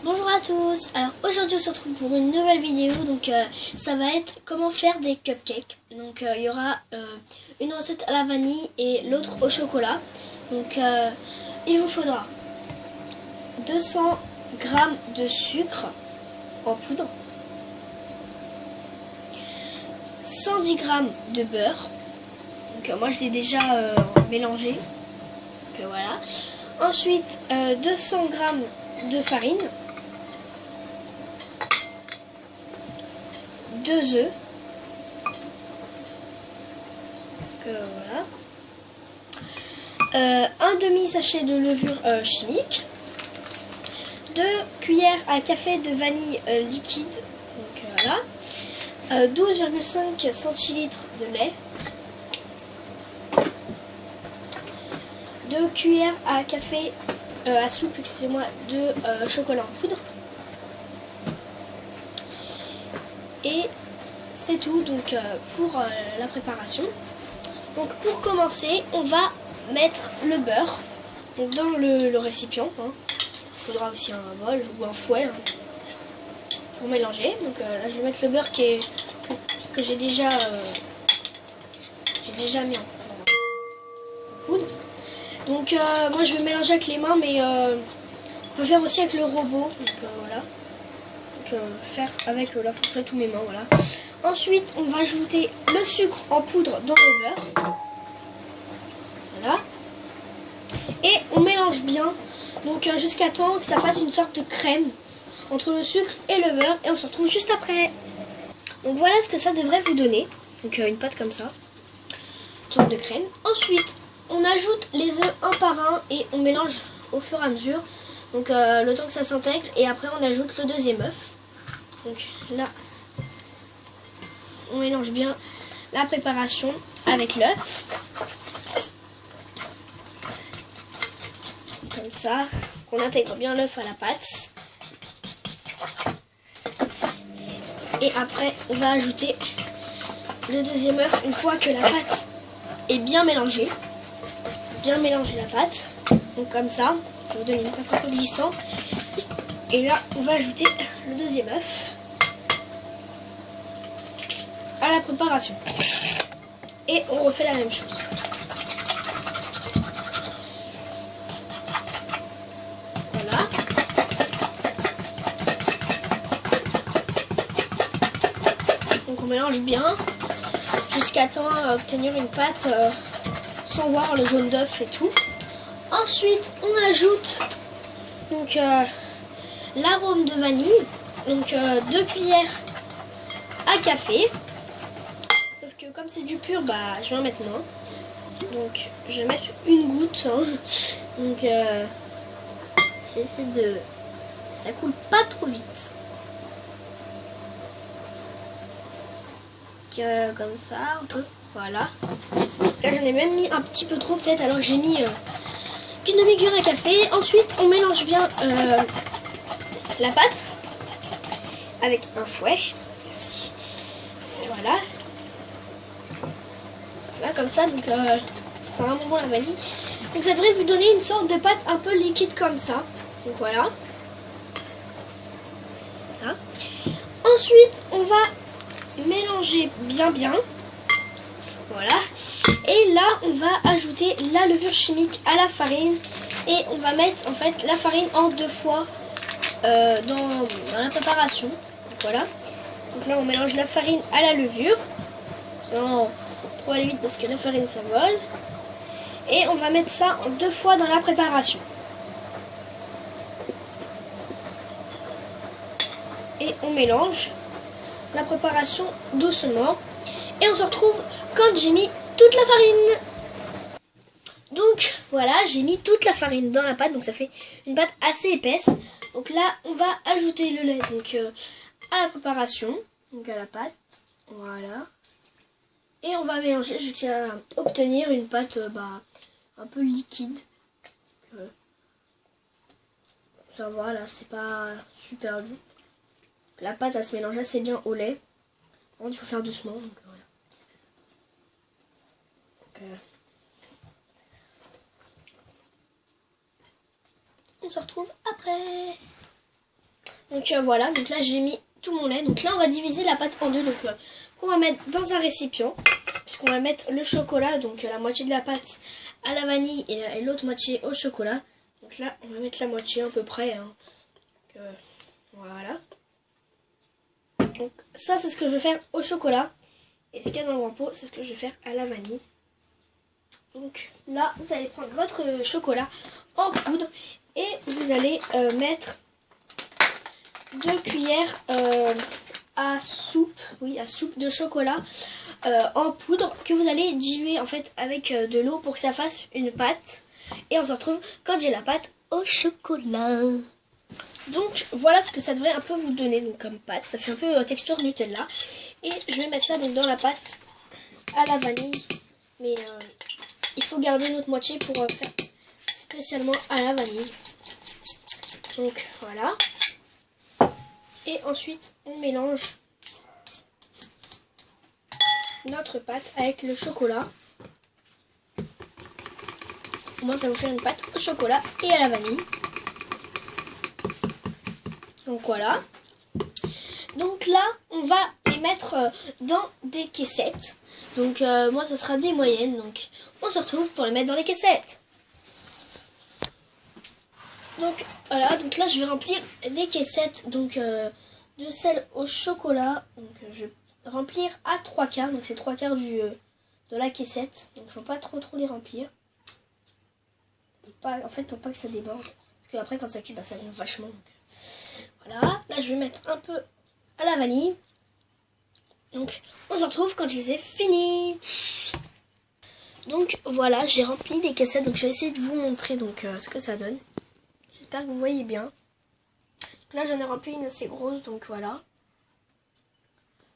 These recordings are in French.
Bonjour à tous, alors aujourd'hui on se retrouve pour une nouvelle vidéo, donc ça va être comment faire des cupcakes. Donc il y aura une recette à la vanille et l'autre au chocolat. Donc il vous faudra 200 g de sucre en poudre, 110 g de beurre, donc moi je l'ai déjà mélangé, donc voilà. Ensuite 200 g de farine, 2 œufs, voilà. Un demi-sachet de levure chimique, 2 cuillères à café de vanille liquide, donc voilà. 12,5 centilitres de lait, 2 cuillères à café à soupe, excusez-moi, de chocolat en poudre. Et c'est tout donc pour la préparation. Donc pour commencer, on va mettre le beurre donc dans le récipient. Il faudra aussi un bol ou un fouet pour mélanger. Donc là je vais mettre le beurre que j'ai déjà mis en poudre. Donc moi je vais mélanger avec les mains, mais on peut faire aussi avec le robot. Donc voilà. Faire avec la fourchette ou mes mains, voilà. Ensuite on va ajouter le sucre en poudre dans le beurre, voilà, et on mélange bien donc jusqu'à temps que ça fasse une sorte de crème entre le sucre et le beurre, et on se retrouve juste après. Donc voilà ce que ça devrait vous donner, donc une pâte comme ça, une sorte de crème. Ensuite on ajoute les œufs un par un et on mélange au fur et à mesure, donc le temps que ça s'intègre, et après on ajoute le deuxième œuf. Donc là, on mélange bien la préparation avec l'œuf. Comme ça, qu'on intègre bien l'œuf à la pâte. Et après, on va ajouter le deuxième œuf une fois que la pâte est bien mélangée. Bien mélanger la pâte. Donc comme ça vous donne une pâte un peu glissante. Et là, on va ajouter le deuxième œuf à la préparation, et on refait la même chose. Voilà. Donc on mélange bien jusqu'à temps obtenir une pâte sans voir le jaune d'œuf et tout. Ensuite on ajoute donc l'arôme de vanille, donc 2 cuillères à café. Comme c'est du pur, bah je vais en mettre moins. Donc je vais mettre une goutte. Donc j'essaie de... ça coule pas trop vite. Comme ça un peu. Voilà. Là j'en ai même mis un petit peu trop peut-être, alors que j'ai mis qu'une demi-cuillère à café. Ensuite on mélange bien la pâte avec un fouet. Merci. Voilà. Là, comme ça, donc ça va vraiment la vanille. Donc ça devrait vous donner une sorte de pâte un peu liquide comme ça. Donc voilà. Comme ça. Ensuite, on va mélanger bien. Voilà. Et là, on va ajouter la levure chimique à la farine. Et on va mettre en fait la farine en 2 fois dans la préparation. Donc voilà. Donc là, on mélange la farine à la levure. Non, trop aller vite parce que la farine ça vole. Et on va mettre ça en 2 fois dans la préparation. Et on mélange la préparation doucement. Et on se retrouve quand j'ai mis toute la farine. Donc voilà, j'ai mis toute la farine dans la pâte. Donc ça fait une pâte assez épaisse. Donc là, on va ajouter le lait donc à la préparation. Donc à la pâte. Voilà. Et on va mélanger jusqu'à obtenir une pâte un peu liquide. Ça va, là c'est pas super dur. La pâte elle se mélange assez bien au lait. Il faut faire doucement. Donc, voilà. Donc, on se retrouve après. Donc voilà, donc là j'ai mis tout mon lait. Donc là on va diviser la pâte en deux. Donc on va mettre dans un récipient. Puisqu'on va mettre le chocolat, donc la moitié de la pâte à la vanille et l'autre moitié au chocolat. Donc là on va mettre la moitié à peu près. Hein. Donc, voilà. Donc ça c'est ce que je vais faire au chocolat. Et ce qu'il y a dans le grand pot, c'est ce que je vais faire à la vanille. Donc là vous allez prendre votre chocolat en poudre. Et vous allez mettre 2 cuillères à soupe de chocolat en poudre que vous allez diluer en fait avec de l'eau pour que ça fasse une pâte. Et on se retrouve quand j'ai la pâte au chocolat. Donc voilà ce que ça devrait un peu vous donner donc comme pâte. Ça fait un peu texture Nutella. Et je vais mettre ça donc dans la pâte à la vanille. Mais il faut garder l'autre moitié pour faire spécialement à la vanille. Donc voilà. Et ensuite on mélange notre pâte avec le chocolat. Moi ça va vous faire une pâte au chocolat et à la vanille. Donc voilà. Donc là on va les mettre dans des caissettes. Donc moi ça sera des moyennes. Donc on se retrouve pour les mettre dans les caissettes. Donc voilà, donc là je vais remplir des caissettes donc de sel au chocolat. Donc je vais remplir à 3/4, donc c'est 3/4 de la caissette. Donc il ne faut pas trop les remplir. En fait pour pas que ça déborde. Parce que après quand ça cuit, bah, ça gonfle vachement. Donc, voilà, là je vais mettre un peu à la vanille. Donc on se retrouve quand je les ai finis. Donc voilà, j'ai rempli les caissettes. Donc je vais essayer de vous montrer donc ce que ça donne. J'espère que vous voyez bien. Donc là j'en ai rempli une assez grosse, donc voilà.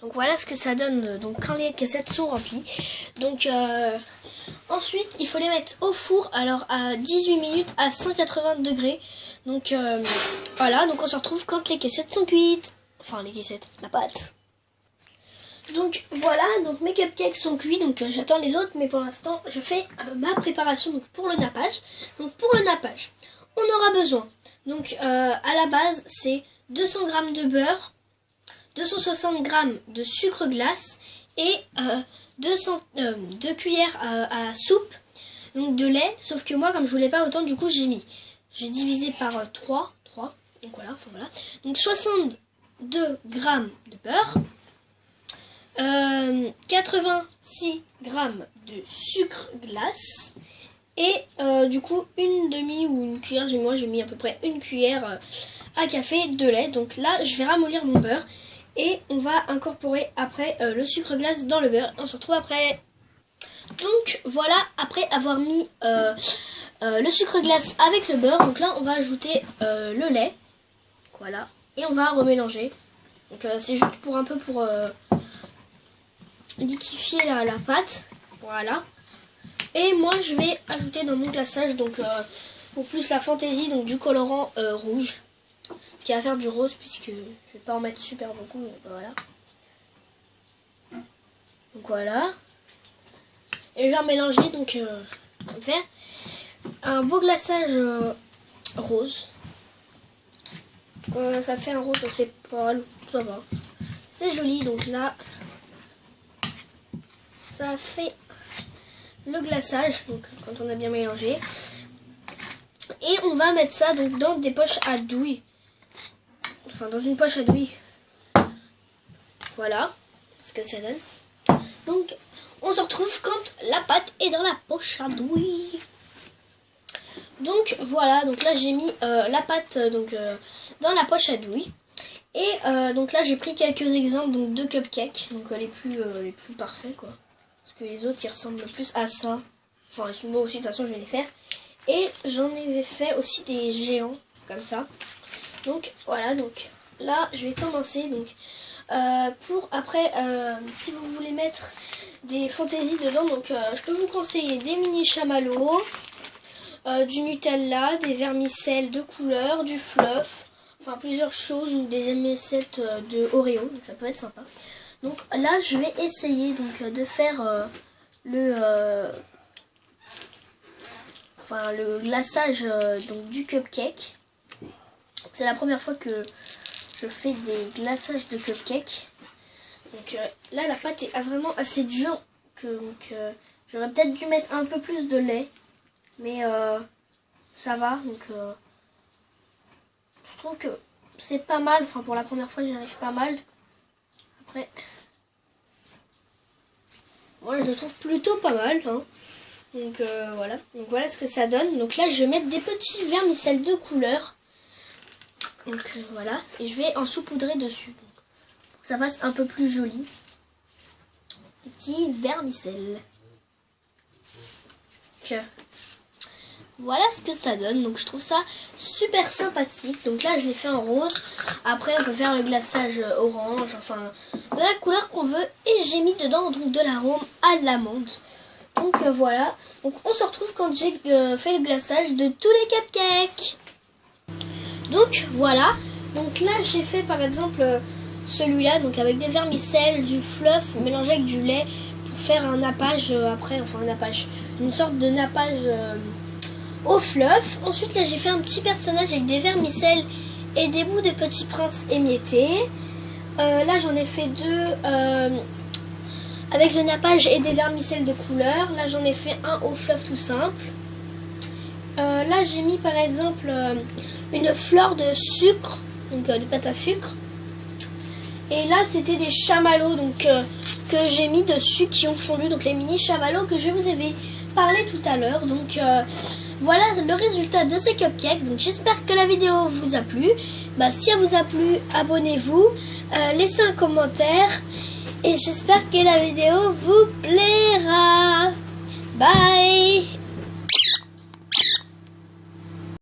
Donc voilà ce que ça donne donc quand les caissettes sont remplies. Donc ensuite il faut les mettre au four alors à 18 minutes à 180 degrés. Donc voilà, donc on se retrouve quand les caissettes sont cuites. Enfin les caissettes, la pâte. Donc voilà, donc mes cupcakes sont cuits, donc j'attends les autres, mais pour l'instant je fais ma préparation donc pour le nappage. Donc pour le nappage, on aura besoin, donc à la base c'est 200 g de beurre, 260 g de sucre glace et 2 cuillères à soupe, donc de lait, sauf que moi comme je voulais pas autant, du coup j'ai divisé par 3, donc voilà, donc 62 g de beurre, 86 g de sucre glace et du coup une demi ou une cuillère, moi j'ai mis à peu près une cuillère à café de lait. Donc là je vais ramollir mon beurre et on va incorporer après le sucre glace dans le beurre. On se retrouve après. Donc voilà, après avoir mis le sucre glace avec le beurre, donc là on va ajouter le lait, voilà, et on va remélanger. Donc c'est juste pour un peu pour liquifier la pâte, voilà. Et moi je vais ajouter dans mon glaçage donc pour plus la fantaisie, donc du colorant rouge, ce qui va faire du rose puisque je vais pas en mettre super beaucoup, mais voilà. Donc voilà, et je vais mélanger donc faire un beau glaçage rose. Ça fait un rose assez pâle, ça va, c'est joli. Donc là ça fait le glaçage, donc quand on a bien mélangé, et on va mettre ça donc dans des poches à douille, enfin dans une poche à douille, voilà ce que ça donne. Donc on se retrouve quand la pâte est dans la poche à douille. Donc voilà, donc là j'ai mis la pâte donc dans la poche à douille. Et donc là j'ai pris quelques exemples donc de cupcakes, donc les plus parfaits quoi. Parce que les autres ils ressemblent plus à ça. Enfin ils sont beaux aussi, de toute façon je vais les faire. Et j'en ai fait aussi des géants comme ça. Donc voilà, donc là je vais commencer. Donc pour après si vous voulez mettre des fantaisies dedans, donc je peux vous conseiller des mini chamallows, du Nutella, des vermicelles de couleur, du fluff, enfin plusieurs choses, ou des émissettes de Oreo, donc ça peut être sympa. Donc là je vais essayer donc de faire le glaçage donc du cupcake. C'est la première fois que je fais des glaçages de cupcakes. Donc là, la pâte est vraiment assez dure. Donc j'aurais peut-être dû mettre un peu plus de lait. Mais ça va. Donc je trouve que c'est pas mal. Enfin, pour la première fois, j'y arrive pas mal. Après, moi, je le trouve plutôt pas mal. Hein. Donc voilà. Donc voilà ce que ça donne. Donc là, je vais mettre des petits vermicelles de couleur. Donc voilà. Et je vais en saupoudrer dessus. Donc, pour que ça fasse un peu plus joli. Petit vermicelles. Donc, voilà ce que ça donne. Donc je trouve ça super sympathique. Donc là, je l'ai fait en rose. Après, on peut faire le glaçage orange. Enfin, de la couleur qu'on veut. Et j'ai mis dedans donc de l'arôme à l'amande. Donc voilà. Donc on se retrouve quand j'ai fait le glaçage de tous les cupcakes. Donc voilà. Donc là, j'ai fait par exemple celui-là. Donc avec des vermicelles, du fluff mélangé avec du lait pour faire un nappage après. Enfin, un nappage. Une sorte de nappage au fluff. Ensuite, là, j'ai fait un petit personnage avec des vermicelles et des bouts de Petit Prince émiettés. Là, j'en ai fait deux avec le nappage et des vermicelles de couleur. Là, j'en ai fait un au fluff tout simple. Là, j'ai mis par exemple une fleur de sucre, donc de pâte à sucre. Et là, c'était des chamallows donc que j'ai mis dessus qui ont fondu, donc les mini chamallows que je vous avais parlé tout à l'heure. Donc voilà le résultat de ces cupcakes. Donc j'espère que la vidéo vous a plu. Si elle vous a plu, abonnez-vous, laissez un commentaire et j'espère que la vidéo vous plaira. Bye.